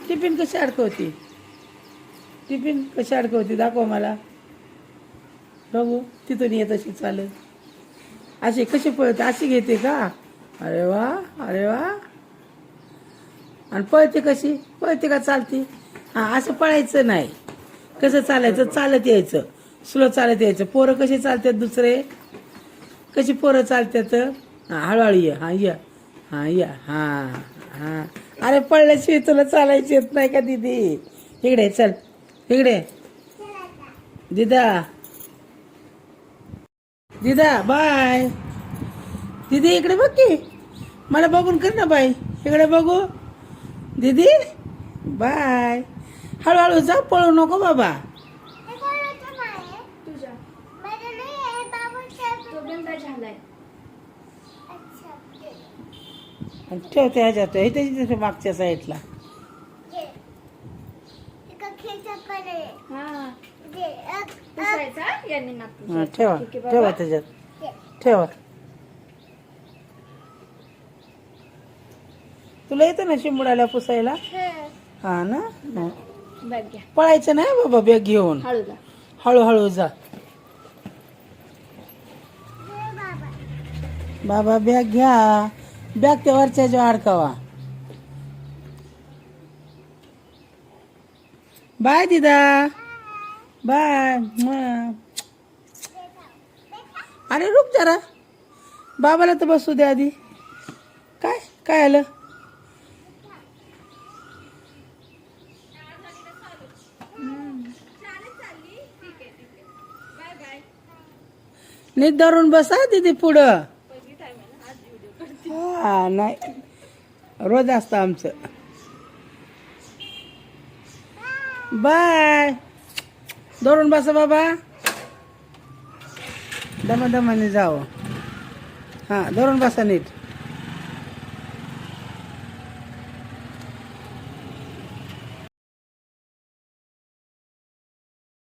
Tiffin कशी अडकवती? Tiffin कशी अडकवती दाखव मला बघू. तिथून येत अशी चालत अशी कशी पळते? अशी घेते का? अरे वा, अरे वा. आणि पळते कशी? पळते का चालते? हां, असं पळायचं नाही. कसं चालायचं? चालत यायचं, स्लो चालत यायचं. पोरं कशी चालतात दुसरे? कशी पोरं चालतात? हां, हळूहळू ये. हां या, हां या, हां हां. अरे पळल्याशिवाय तुला चालायची येत नाही का दीदी? इकडे चल, इकडे. दिदा, दिदा बाय. दीदी इकडे बघ की, मला बघून कर ना बाय. इकडे बघू. दीदी बाय. हळूहळू जा, पळू नको बाबा. तुझ्या तो गंदा झालाय. ठेवते ह्याच्यात, इथे मागच्या साईडला. हा पुसायचा यांनी ना हां, ठेवा ठेवा त्याच्यात ठेवा. तुला येतं ना शिंबुडाला पुसायला? हा ना. बॅग घ्या. पळायचं नाही बाबा बॅग घेऊन. हळू जा. हळूहळू जा बाबा. बॅग घ्या. बॅग त्या वरच्या जो अडकावा. Bye दिदा bye. अरे रुक जरा, बाबाला तर बसू दे आधी. काय काय आलं? नीट धरून बसा दीदी पुढं. हा नाही, रोज असतं आमचं. बाय. धरून बसा बाबा. दमादमाने जावं. हां, धरून बसा नीट.